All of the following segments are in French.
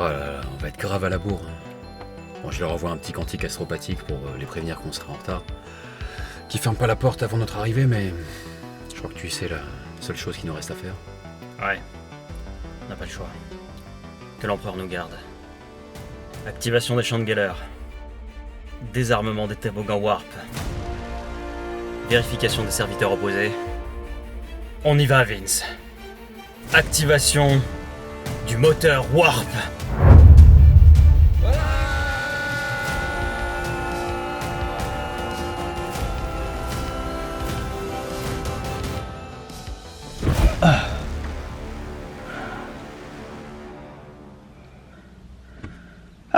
Oh là là, on va être grave à la bourre, hein. Bon, je leur envoie un petit cantique astropathique pour les prévenir qu'on sera en retard. Qui ferme pas la porte avant notre arrivée, mais je crois que tu sais la seule chose qui nous reste à faire. Ouais, on n'a pas le choix. Que l'empereur nous garde. Activation des champs de Geller. Désarmement des toboggans Warp. Vérification des serviteurs opposés. On y va, Vince. Activation du moteur Warp.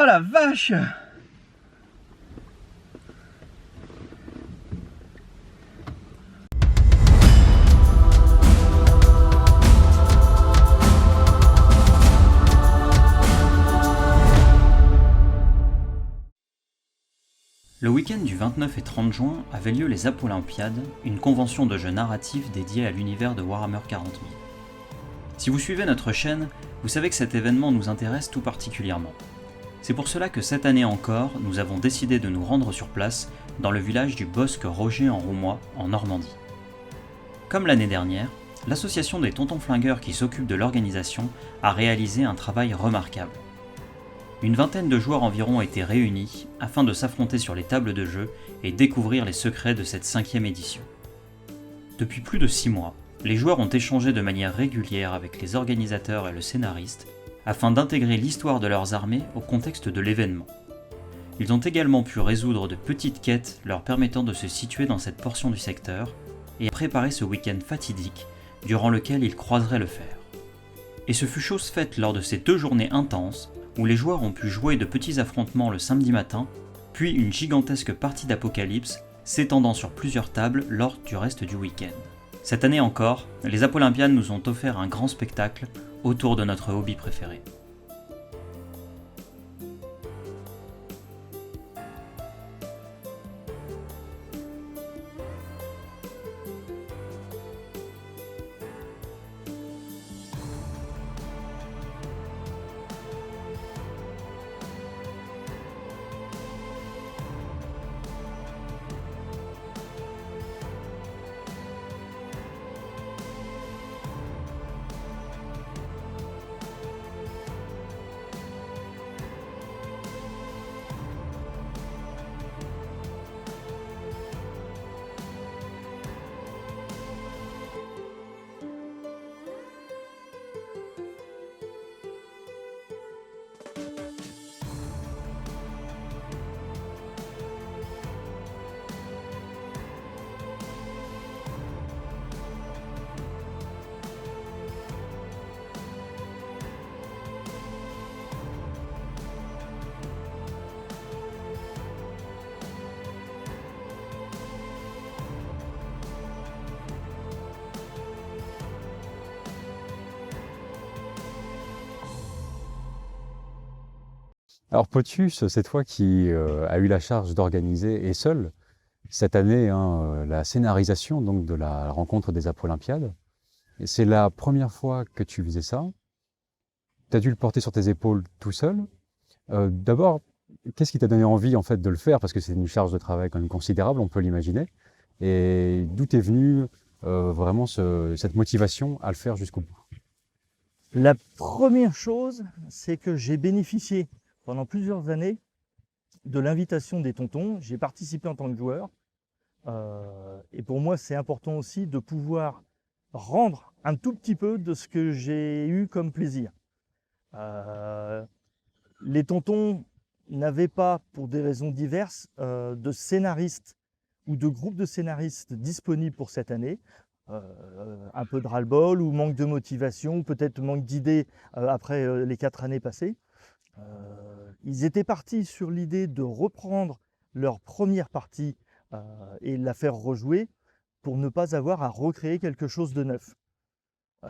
Ah la vache! Le week-end du 29 et 30 juin avait lieu les Apolympiades, une convention de jeux narratifs dédiée à l'univers de Warhammer 40 000. Si vous suivez notre chaîne, vous savez que cet événement nous intéresse tout particulièrement. C'est pour cela que cette année encore, nous avons décidé de nous rendre sur place dans le village du Bosc Roger en Roumois, en Normandie. Comme l'année dernière, l'association des Tontons Flingueurs qui s'occupe de l'organisation a réalisé un travail remarquable. Une vingtaine de joueurs environ étaient réunis afin de s'affronter sur les tables de jeu et découvrir les secrets de cette 5e édition. Depuis plus de 6 mois, les joueurs ont échangé de manière régulière avec les organisateurs et le scénariste afin d'intégrer l'histoire de leurs armées au contexte de l'événement. Ils ont également pu résoudre de petites quêtes leur permettant de se situer dans cette portion du secteur et préparer ce week-end fatidique durant lequel ils croiseraient le fer. Et ce fut chose faite lors de ces 2 journées intenses où les joueurs ont pu jouer de petits affrontements le samedi matin, puis une gigantesque partie d'Apocalypse s'étendant sur plusieurs tables lors du reste du week-end. Cette année encore, les Apolympiades nous ont offert un grand spectacle autour de notre hobby préféré. Alors Potius, cette fois qui a eu la charge d'organiser, et seul, cette année, la scénarisation donc, de la rencontre des Apolympiades. Et c'est la première fois que tu faisais ça. Tu as dû le porter sur tes épaules tout seul. D'abord, qu'est-ce qui t'a donné envie en fait, de le faire? Parce que c'est une charge de travail quand même considérable, on peut l'imaginer. Et d'où t'es venue vraiment cette motivation à le faire jusqu'au bout? La première chose, c'est que j'ai bénéficié pendant plusieurs années de l'invitation des tontons. J'ai participé en tant que joueur. Et pour moi, c'est important aussi de pouvoir rendre un tout petit peu de ce que j'ai eu comme plaisir. Les tontons n'avaient pas, pour des raisons diverses, de scénaristes ou de groupes de scénaristes disponibles pour cette année. Un peu de ras-le-bol ou manque de motivation, ou peut-être manque d'idées après les 4 années passées. Ils étaient partis sur l'idée de reprendre leur première partie et la faire rejouer pour ne pas avoir à recréer quelque chose de neuf.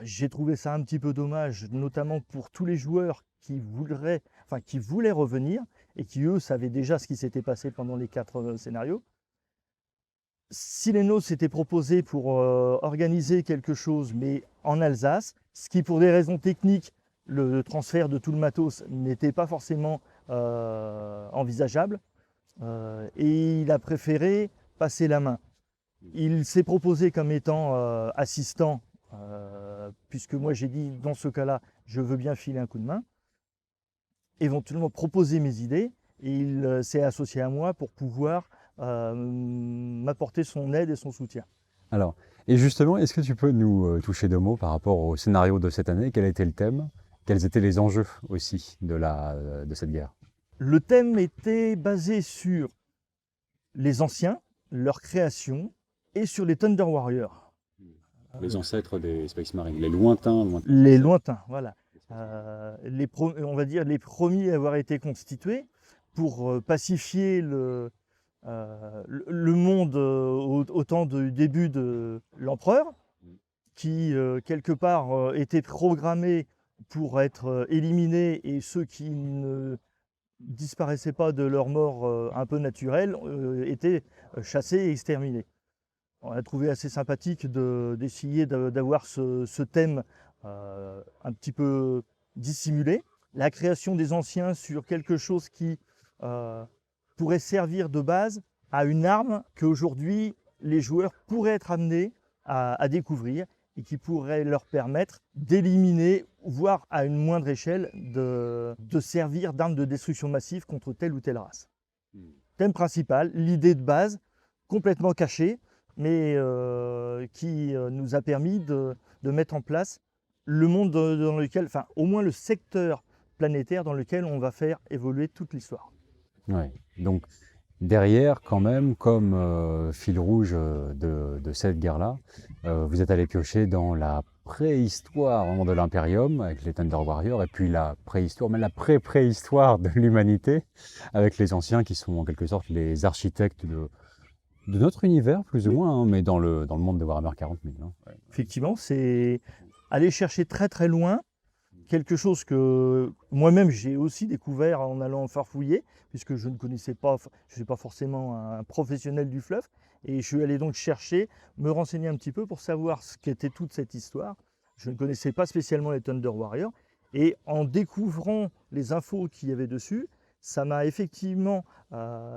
J'ai trouvé ça un petit peu dommage, notamment pour tous les joueurs qui voulaient revenir et qui, eux, savaient déjà ce qui s'était passé pendant les 4 scénarios. Sileno s'était proposé pour organiser quelque chose, mais en Alsace, ce qui, pour des raisons techniques, le transfert de tout le matos n'était pas forcément envisageable et il a préféré passer la main. Il s'est proposé comme étant assistant, puisque moi j'ai dit dans ce cas-là, je veux bien filer un coup de main, éventuellement proposer mes idées, et il s'est associé à moi pour pouvoir m'apporter son aide et son soutien. Alors, et justement, est-ce que tu peux nous toucher 2 mots par rapport au scénario de cette année? Quel était le thème? Quels étaient les enjeux aussi de cette guerre? Le thème était basé sur les anciens, leur création, et sur les Thunder Warriors. Les ancêtres des Space Marines, les lointains. Les lointains, voilà. On va dire les premiers à avoir été constitués pour pacifier le monde au temps du début de l'empereur, qui quelque part était programmé pour être éliminés, et ceux qui ne disparaissaient pas de leur mort un peu naturelle étaient chassés et exterminés. On a trouvé assez sympathique d'essayer d'avoir ce thème un petit peu dissimulé. La création des anciens sur quelque chose qui pourrait servir de base à une arme qu'aujourd'hui les joueurs pourraient être amenés à découvrir et qui pourrait leur permettre d'éliminer, voire à une moindre échelle, de servir d'arme de destruction massive contre telle ou telle race. Thème principal, l'idée de base, complètement cachée, mais qui nous a permis de mettre en place le monde dans lequel, enfin au moins le secteur planétaire dans lequel on va faire évoluer toute l'histoire. Ouais. Donc derrière, quand même, comme fil rouge de cette guerre-là, vous êtes allé piocher dans la préhistoire vraiment de l'Imperium avec les Thunder Warriors, et puis la préhistoire, même la pré-préhistoire de l'humanité avec les anciens qui sont en quelque sorte les architectes de notre univers, plus ou moins, hein, mais dans le monde de Warhammer 40 000. Hein. Ouais. Effectivement, c'est aller chercher très très loin quelque chose que moi-même j'ai aussi découvert en allant farfouiller, puisque je ne connaissais pas, je ne suis pas forcément un professionnel du fluff, et je suis allé donc chercher, me renseigner un petit peu pour savoir ce qu'était toute cette histoire. Je ne connaissais pas spécialement les Thunder Warriors, et en découvrant les infos qu'il y avait dessus, ça m'a effectivement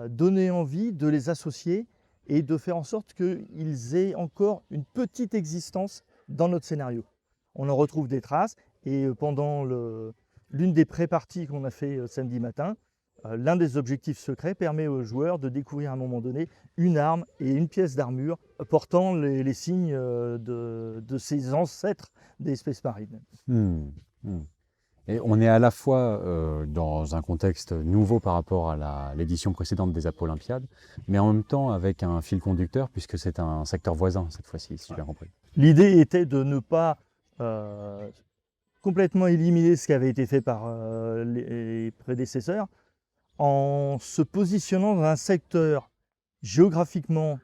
donné envie de les associer et de faire en sorte qu'ils aient encore une petite existence dans notre scénario. On en retrouve des traces, et pendant l'une des pré-parties qu'on a fait samedi matin, l'un des objectifs secrets permet aux joueurs de découvrir à un moment donné une arme et une pièce d'armure portant les signes de ces ancêtres des Space Marines. Et on est à la fois dans un contexte nouveau par rapport à l'édition précédente des Apo-Olympiades, mais en même temps avec un fil conducteur, puisque c'est un secteur voisin cette fois-ci, si j'ai bien compris. L'idée était de ne pas complètement éliminer ce qui avait été fait par les prédécesseurs, en se positionnant dans un secteur géographiquement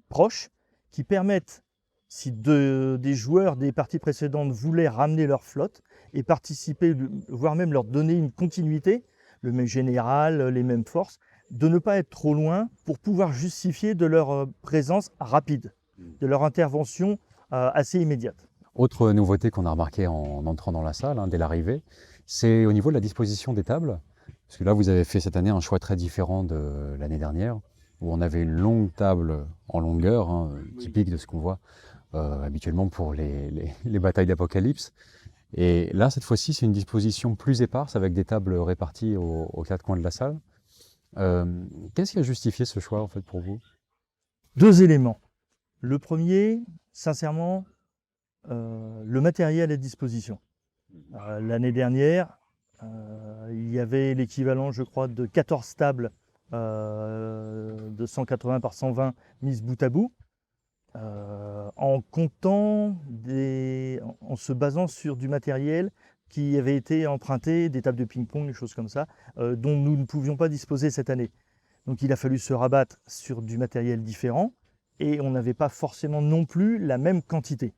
proche qui permette, si des joueurs des parties précédentes voulaient ramener leur flotte et participer, voire même leur donner une continuité, le même général, les mêmes forces, de ne pas être trop loin pour pouvoir justifier de leur présence rapide, de leur intervention assez immédiate. Autre nouveauté qu'on a remarqué en entrant dans la salle, dès l'arrivée, c'est au niveau de la disposition des tables. Parce que là, vous avez fait cette année un choix très différent de l'année dernière, où on avait une longue table en longueur, typique de ce qu'on voit habituellement pour les batailles d'Apocalypse. Et là, cette fois-ci, c'est une disposition plus éparse, avec des tables réparties aux 4 coins de la salle. Qu'est-ce qui a justifié ce choix, en fait, pour vous? 2 éléments. Le premier, sincèrement, le matériel à disposition. L'année dernière, il y avait l'équivalent, je crois, de 14 tables de 180 par 120 mises bout à bout, en se basant sur du matériel qui avait été emprunté, des tables de ping-pong, des choses comme ça, dont nous ne pouvions pas disposer cette année. Donc il a fallu se rabattre sur du matériel différent, et on n'avait pas forcément non plus la même quantité.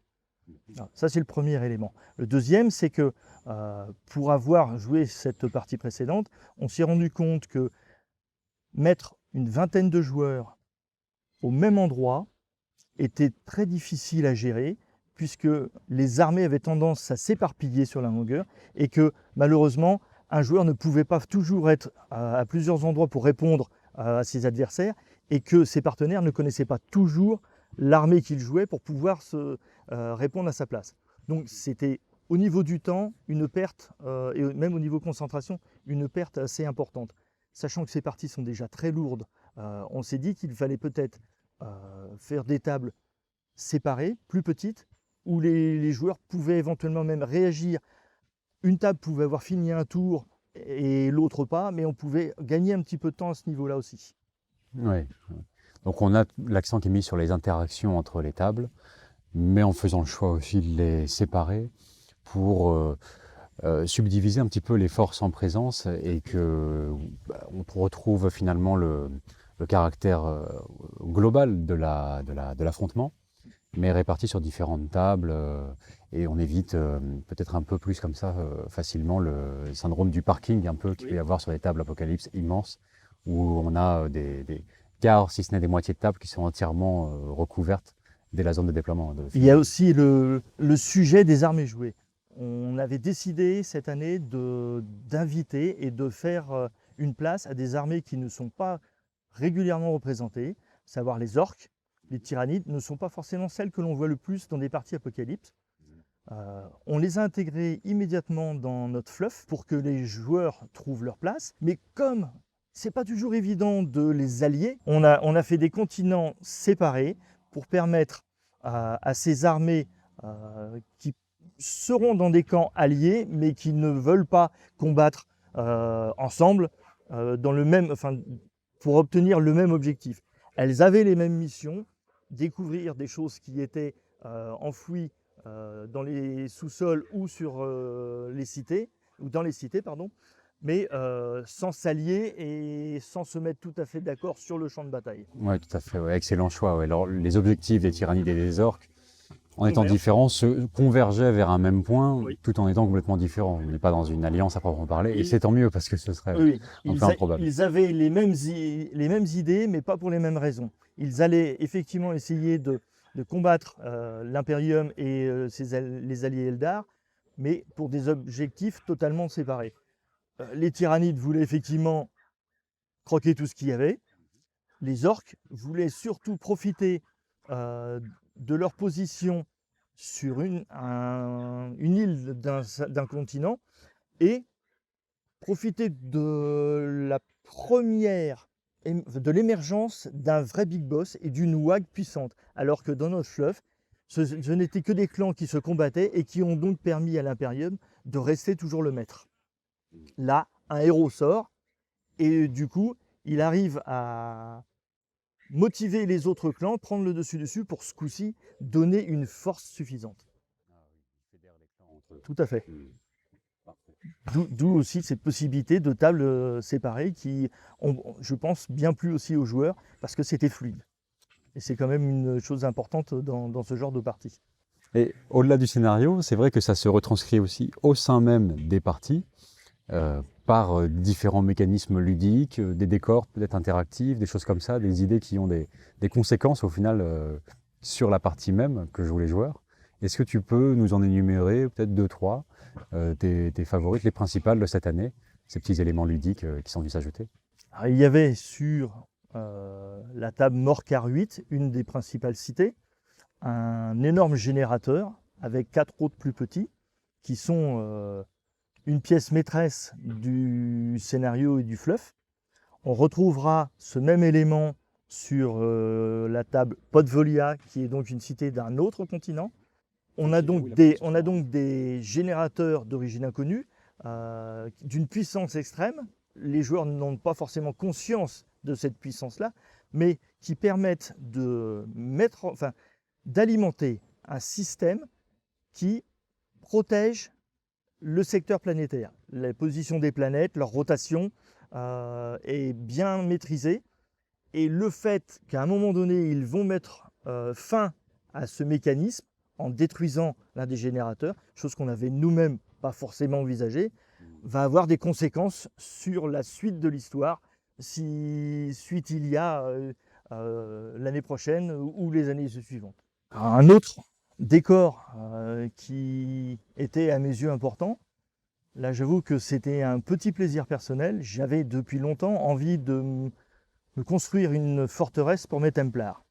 Alors, ça, c'est le premier élément. Le deuxième, c'est que pour avoir joué cette partie précédente, on s'est rendu compte que mettre une vingtaine de joueurs au même endroit était très difficile à gérer, puisque les armées avaient tendance à s'éparpiller sur la longueur et que malheureusement, un joueur ne pouvait pas toujours être à plusieurs endroits pour répondre à ses adversaires et que ses partenaires ne connaissaient pas toujours l'armée qu'il jouait pour pouvoir répondre à sa place. Donc c'était au niveau du temps une perte, et même au niveau concentration, une perte assez importante. Sachant que ces parties sont déjà très lourdes, on s'est dit qu'il fallait peut-être faire des tables séparées, plus petites, où les joueurs pouvaient éventuellement même réagir. Une table pouvait avoir fini un tour et l'autre pas, mais on pouvait gagner un petit peu de temps à ce niveau-là aussi. Ouais. Donc on a l'accent qui est mis sur les interactions entre les tables, mais en faisant le choix aussi de les séparer pour subdiviser un petit peu les forces en présence et que on retrouve finalement le caractère global de l'affrontement, mais réparti sur différentes tables et on évite peut-être un peu plus comme ça facilement le syndrome du parking un peu qu'il peut y avoir sur les tables Apocalypse immenses où on a des quarts, si ce n'est des moitiés de tables qui sont entièrement recouvertes dès la zone de déploiement. Il y a aussi le sujet des armées jouées. On avait décidé cette année d'inviter et de faire une place à des armées qui ne sont pas régulièrement représentées, à savoir les orques, les tyrannides, ne sont pas forcément celles que l'on voit le plus dans des parties Apocalypse. On les a intégrées immédiatement dans notre fluff pour que les joueurs trouvent leur place, mais comme c'est pas toujours évident de les allier, on a fait des continents séparés pour permettre à ces armées qui seront dans des camps alliés, mais qui ne veulent pas combattre ensemble dans pour obtenir le même objectif. Elles avaient les mêmes missions, découvrir des choses qui étaient enfouies dans les sous-sols ou sur les cités, ou dans les cités, pardon, mais sans s'allier et sans se mettre tout à fait d'accord sur le champ de bataille. Oui, tout à fait. Ouais. Excellent choix. Ouais. Alors, les objectifs des tyrannides et des orques, en étant différents, se convergeaient vers un même point, tout en étant complètement différents. On n'est pas dans une alliance à proprement parler, et c'est tant mieux parce que ce serait un peu improbable. Ils avaient les mêmes idées, mais pas pour les mêmes raisons. Ils allaient effectivement essayer de combattre l'Imperium et les alliés Eldar, mais pour des objectifs totalement séparés. Les tyrannides voulaient effectivement croquer tout ce qu'il y avait. Les orques voulaient surtout profiter de leur position sur une île d'un continent et profiter de l'émergence d'un vrai big boss et d'une WAG puissante. Alors que dans notre fluff, ce n'étaient que des clans qui se combattaient et qui ont donc permis à l'Imperium de rester toujours le maître. Là, un héros sort et du coup, il arrive à motiver les autres clans, prendre le dessus pour ce coup-ci donner une force suffisante. Tout à fait. D'où aussi cette possibilité de tables séparées qui ont, je pense, bien plu aussi aux joueurs parce que c'était fluide. Et c'est quand même une chose importante dans ce genre de partie. Et au-delà du scénario, c'est vrai que ça se retranscrit aussi au sein même des parties. Par différents mécanismes ludiques, des décors peut-être interactifs, des choses comme ça, des idées qui ont des conséquences au final sur la partie même que jouent les joueurs. Est-ce que tu peux nous en énumérer peut-être 2-3 tes favorites, les principales de cette année, ces petits éléments ludiques qui sont venus s'ajouter? Il y avait sur la table Morcar 8, une des principales cités, un énorme générateur avec 4 autres plus petits qui sont une pièce maîtresse du scénario et du fluff. On retrouvera ce même élément sur la table Podvolia, qui est donc une cité d'un autre continent. On a donc des générateurs d'origine inconnue, d'une puissance extrême. Les joueurs n'ont pas forcément conscience de cette puissance-là, mais qui permettent d'alimenter un système qui protège le secteur planétaire. La position des planètes, leur rotation est bien maîtrisée. Et le fait qu'à un moment donné, ils vont mettre fin à ce mécanisme en détruisant l'un des générateurs, chose qu'on n'avait nous-mêmes pas forcément envisagée, va avoir des conséquences sur la suite de l'histoire, si suite il y a l'année prochaine ou les années suivantes. Un autre décor qui était à mes yeux important. Là, j'avoue que c'était un petit plaisir personnel. J'avais depuis longtemps envie de me construire une forteresse pour mes Templars.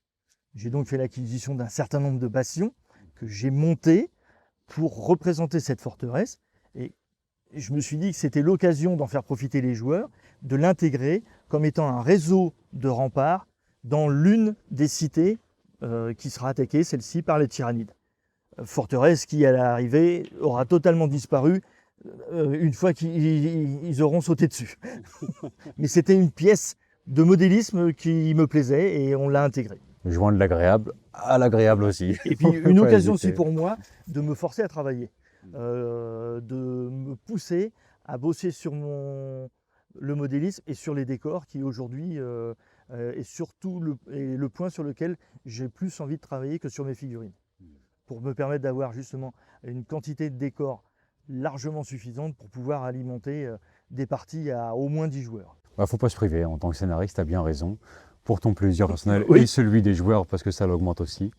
J'ai donc fait l'acquisition d'un certain nombre de bastions que j'ai montés pour représenter cette forteresse. Et je me suis dit que c'était l'occasion d'en faire profiter les joueurs, de l'intégrer comme étant un réseau de remparts dans l'une des cités qui sera attaquée, celle-ci, par les tyrannides. Forteresse qui, à l'arrivée, aura totalement disparu une fois qu'ils auront sauté dessus. Mais c'était une pièce de modélisme qui me plaisait et on l'a intégrée. Jouant de l'agréable à l'agréable aussi. Et puis une occasion aussi pour moi de me forcer à travailler, de me pousser à bosser sur le modélisme et sur les décors qui aujourd'hui est surtout le point sur lequel j'ai plus envie de travailler que sur mes figurines. Pour me permettre d'avoir justement une quantité de décors largement suffisante pour pouvoir alimenter des parties à au moins 10 joueurs. Bah, faut pas se priver, en tant que scénariste, tu as bien raison. Pour ton plaisir personnel Oui. et celui des joueurs, parce que ça l'augmente aussi,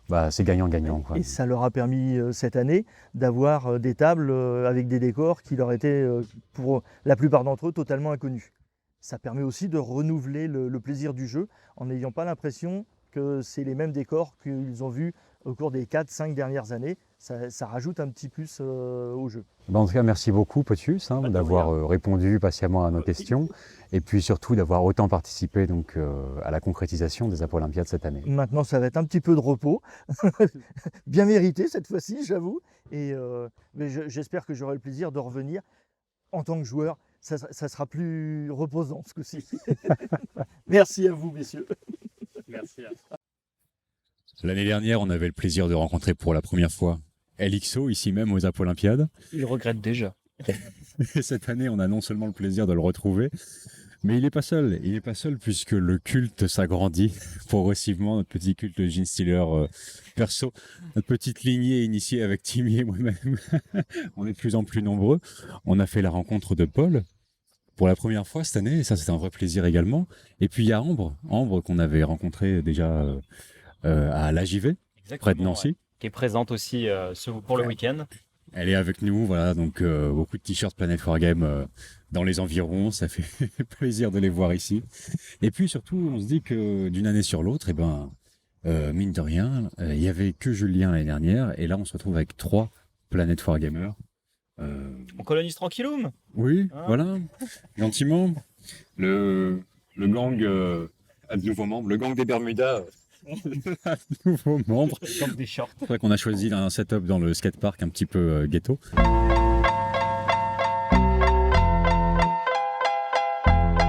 bah, c'est gagnant-gagnant. Et ça leur a permis cette année d'avoir des tables avec des décors qui leur étaient, pour la plupart d'entre eux, totalement inconnus. Ça permet aussi de renouveler le plaisir du jeu en n'ayant pas l'impression que c'est les mêmes décors qu'ils ont vus au cours des 4-5 dernières années. Ça rajoute un petit plus au jeu. Bah, en tout cas, merci beaucoup, Potius, d'avoir répondu patiemment à nos questions et puis surtout d'avoir autant participé donc, à la concrétisation des Apolympiades cette année. Maintenant, ça va être un petit peu de repos, bien mérité cette fois-ci, j'avoue. Et mais j'espère que j'aurai le plaisir de revenir en tant que joueur. Ça sera plus reposant ce coup-ci. Merci à vous, messieurs. Merci. L'année dernière, on avait le plaisir de rencontrer pour la première fois LXO, ici même aux Apolympiades. Il regrette déjà. Et cette année, on a non seulement le plaisir de le retrouver, mais il n'est pas seul. Il n'est pas seul puisque le culte s'agrandit progressivement, notre petit culte de Gene Stealer perso, notre petite lignée initiée avec Timmy et moi-même. On est de plus en plus nombreux. On a fait la rencontre de Paul pour la première fois cette année, et ça c'était un vrai plaisir également. Et puis il y a Ambre qu'on avait rencontré déjà à l'AJV, près de Nancy. Ouais. Qui est présente aussi pour le week-end. Elle est avec nous, voilà, donc beaucoup de t-shirts Planet Wargame dans les environs, ça fait plaisir de les voir ici. Et puis surtout, on se dit que d'une année sur l'autre, mine de rien, il y avait que Julien l'année dernière, et là on se retrouve avec 3 Planet Wargamers. On colonise tranquilloum. Oui, Hein, voilà, gentiment. Le gang a de nouveaux membres, le gang des Bermudas a de nouveaux membres. Comme des shorts. C'est vrai qu'on a choisi un setup dans le skatepark un petit peu ghetto.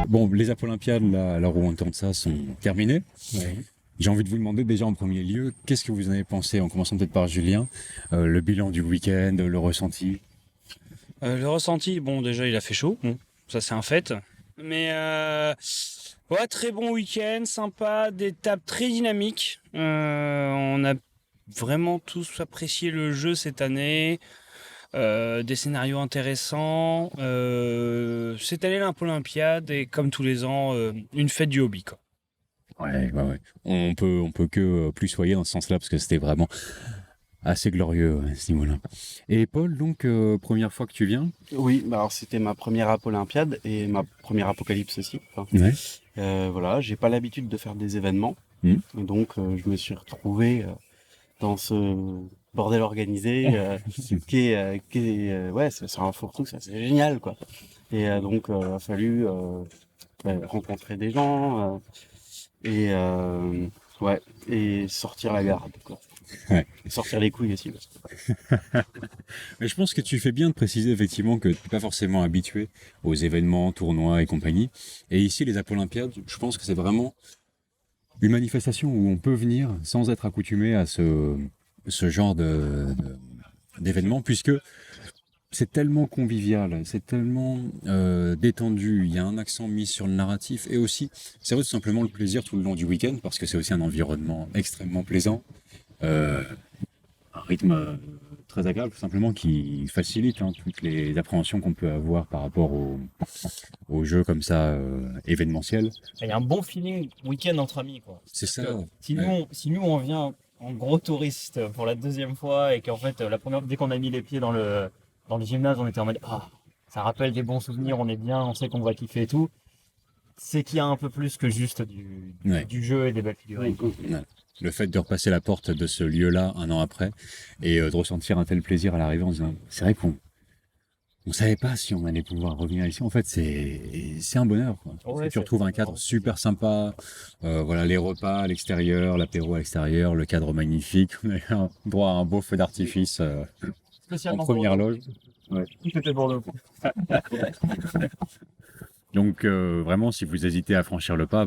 Bon, les Apolympiades, là, à l'heure où on tourne ça, sont terminées. Oui. J'ai envie de vous demander déjà en premier lieu, qu'est-ce que vous en avez pensé, en commençant peut-être par Julien, le bilan du week-end, le ressenti. Le ressenti, bon, déjà, il a fait chaud. Bon, ça, c'est un fait. Mais, ouais, très bon week-end, sympa, des tables très dynamiques. On a vraiment tous apprécié le jeu cette année. Des scénarios intéressants. Cette année, l'Olympiade est, comme tous les ans, une fête du hobby, quoi. Ouais. On peut que plus soyer dans ce sens-là, parce que c'était vraiment assez glorieux à ce niveau-là. Et Paul, donc, première fois que tu viens. Oui, bah alors c'était ma première Apolympiade et ma première Apocalypse aussi. Enfin, Ouais. voilà, j'ai pas l'habitude de faire des événements, Mm. et donc je me suis retrouvé dans ce bordel organisé qui est ouais, c'est un fourre-tout, ça c'est génial quoi. Et donc il a fallu rencontrer des gens ouais, et sortir la garde quoi. Ouais. Et sortir les couilles aussi. Parce que... Mais je pense que tu fais bien de préciser effectivement que tu n'es pas forcément habitué aux événements, tournois et compagnie. Et ici, les Apolympiades, je pense que c'est vraiment une manifestation où on peut venir sans être accoutumé à ce genre d'événement, puisque c'est tellement convivial, c'est tellement détendu, il y a un accent mis sur le narratif, et aussi, c'est vrai tout simplement le plaisir tout le long du week-end, parce que c'est aussi un environnement extrêmement plaisant. Un rythme très agréable, tout simplement, qui facilite toutes les appréhensions qu'on peut avoir par rapport aux jeux comme ça événementiels. Il y a un bon feeling week-end entre amis, quoi. C'est ça. Si nous on vient en gros touriste pour la deuxième fois et qu'en fait, dès qu'on a mis les pieds dans le gymnase, on était en mode ah, ça rappelle des bons souvenirs, on est bien, on sait qu'on va kiffer et tout. C'est qu'il y a un peu plus que juste du jeu et des belles figurines. Ouais. Le fait de repasser la porte de ce lieu-là un an après et de ressentir un tel plaisir à l'arrivée en disant c'est vrai qu'on savait pas si on allait pouvoir revenir ici. En fait, c'est un bonheur, quoi. Parce que tu retrouves un cadre super sympa. Voilà, les repas à l'extérieur, l'apéro à l'extérieur, le cadre magnifique. On a droit à un beau feu d'artifice en première loge. Ouais. Tout était pour nous. Donc vraiment, si vous hésitez à franchir le pas,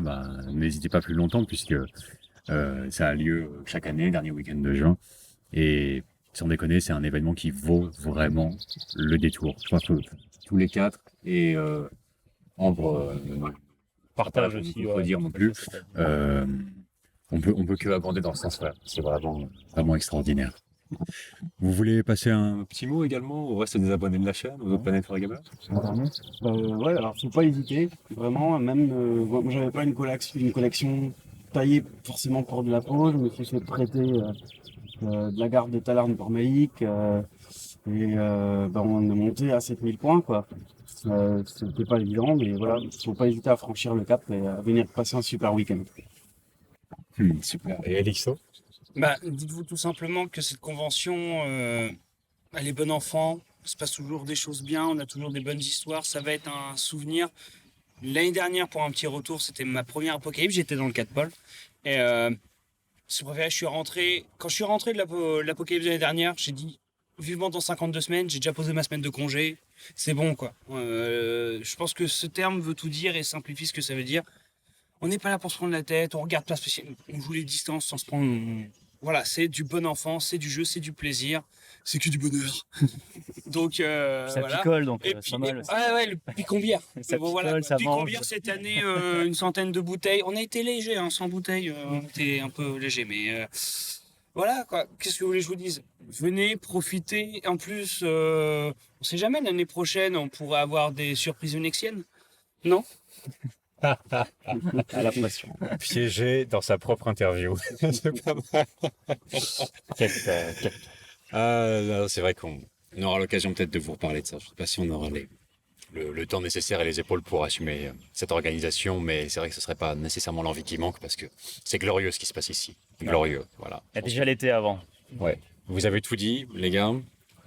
n'hésitez pas plus longtemps puisque ça a lieu chaque année, dernier week-end de juin. Et sans déconner, c'est un événement qui vaut vraiment le détour. Je pense que tous les quatre et Ambre Partage aussi. Il faut dire non plus. On peut que abonder dans ce sens-là. C'est vraiment extraordinaire. Vous voulez passer un petit mot également au reste des abonnés de la chaîne, aux autres Planète Wargamers? Ouais, alors faut pas hésiter, vraiment. Même moi, j'avais pas une collection taillée forcément pour de la peau. Je me suis fait prêter de la garde de Talarn pour Maïk. On est monté à 7000 points, quoi. C'était pas évident, mais voilà, faut pas hésiter à franchir le cap et à venir passer un super week-end. Super. Et Elixo? Dites-vous tout simplement que cette convention, elle est bonne enfant, il se passe toujours des choses bien, on a toujours des bonnes histoires, ça va être un souvenir. L'année dernière, pour un petit retour, c'était ma première Apocalypse, j'étais dans le 4 pôles. Et c'est préféré, quand je suis rentré de l'Apocalypse l'année dernière, j'ai dit, vivement dans 52 semaines, j'ai déjà posé ma semaine de congé, c'est bon quoi. Je pense que ce terme veut tout dire et simplifie ce que ça veut dire. On n'est pas là pour se prendre la tête, on regarde pas spécial, on joue les distances sans se prendre... Voilà, c'est du bon enfant, c'est du jeu, c'est du plaisir, c'est que du bonheur. Donc ça picole, donc et c'est pas mal. Ouais, le picombière. Ça picole, ça mange. Picombière cette année, une centaine de bouteilles. On a été léger, 100 bouteilles, on était un peu léger, mais voilà quoi. Qu'est-ce que vous voulez que je vous dise? Venez, profitez. En plus, on sait jamais, l'année prochaine, on pourrait avoir des surprises unexiennes. Non? À la pression. Piégé dans sa propre interview. C'est pas mal. C'est vrai qu'on aura l'occasion peut-être de vous reparler de ça. Je ne sais pas si on aura le temps nécessaire et les épaules pour assumer cette organisation, mais c'est vrai que ce ne serait pas nécessairement l'envie qui manque parce que c'est glorieux ce qui se passe ici. Glorieux, voilà. Il y a déjà l'été avant. Ouais. Vous avez tout dit, les gars.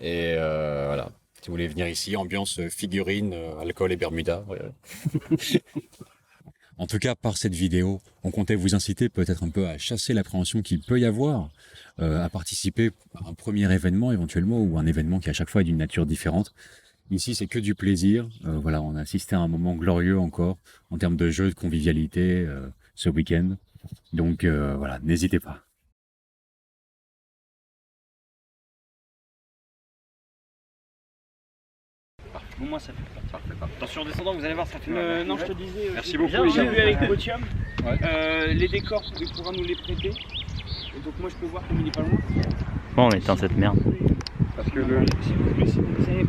Et voilà. Si vous voulez venir ici, ambiance figurine, alcool et Bermuda. Ouais. En tout cas, par cette vidéo, on comptait vous inciter peut-être un peu à chasser l'appréhension qu'il peut y avoir, à participer à un premier événement éventuellement, ou un événement qui à chaque fois est d'une nature différente. Ici, c'est que du plaisir. Voilà, on a assisté à un moment glorieux encore, en termes de jeu, de convivialité, ce week-end. Donc voilà, n'hésitez pas. Bon, moi ça fait pas. Attention en descendant, vous allez voir, ça fait mal. Non, je te disais, merci beaucoup. J'ai vu avec Botium, les décors, il pourra nous les prêter. Et donc moi je peux voir comme il est pas loin. Bon, on éteint cette merde. Parce que si vous savez,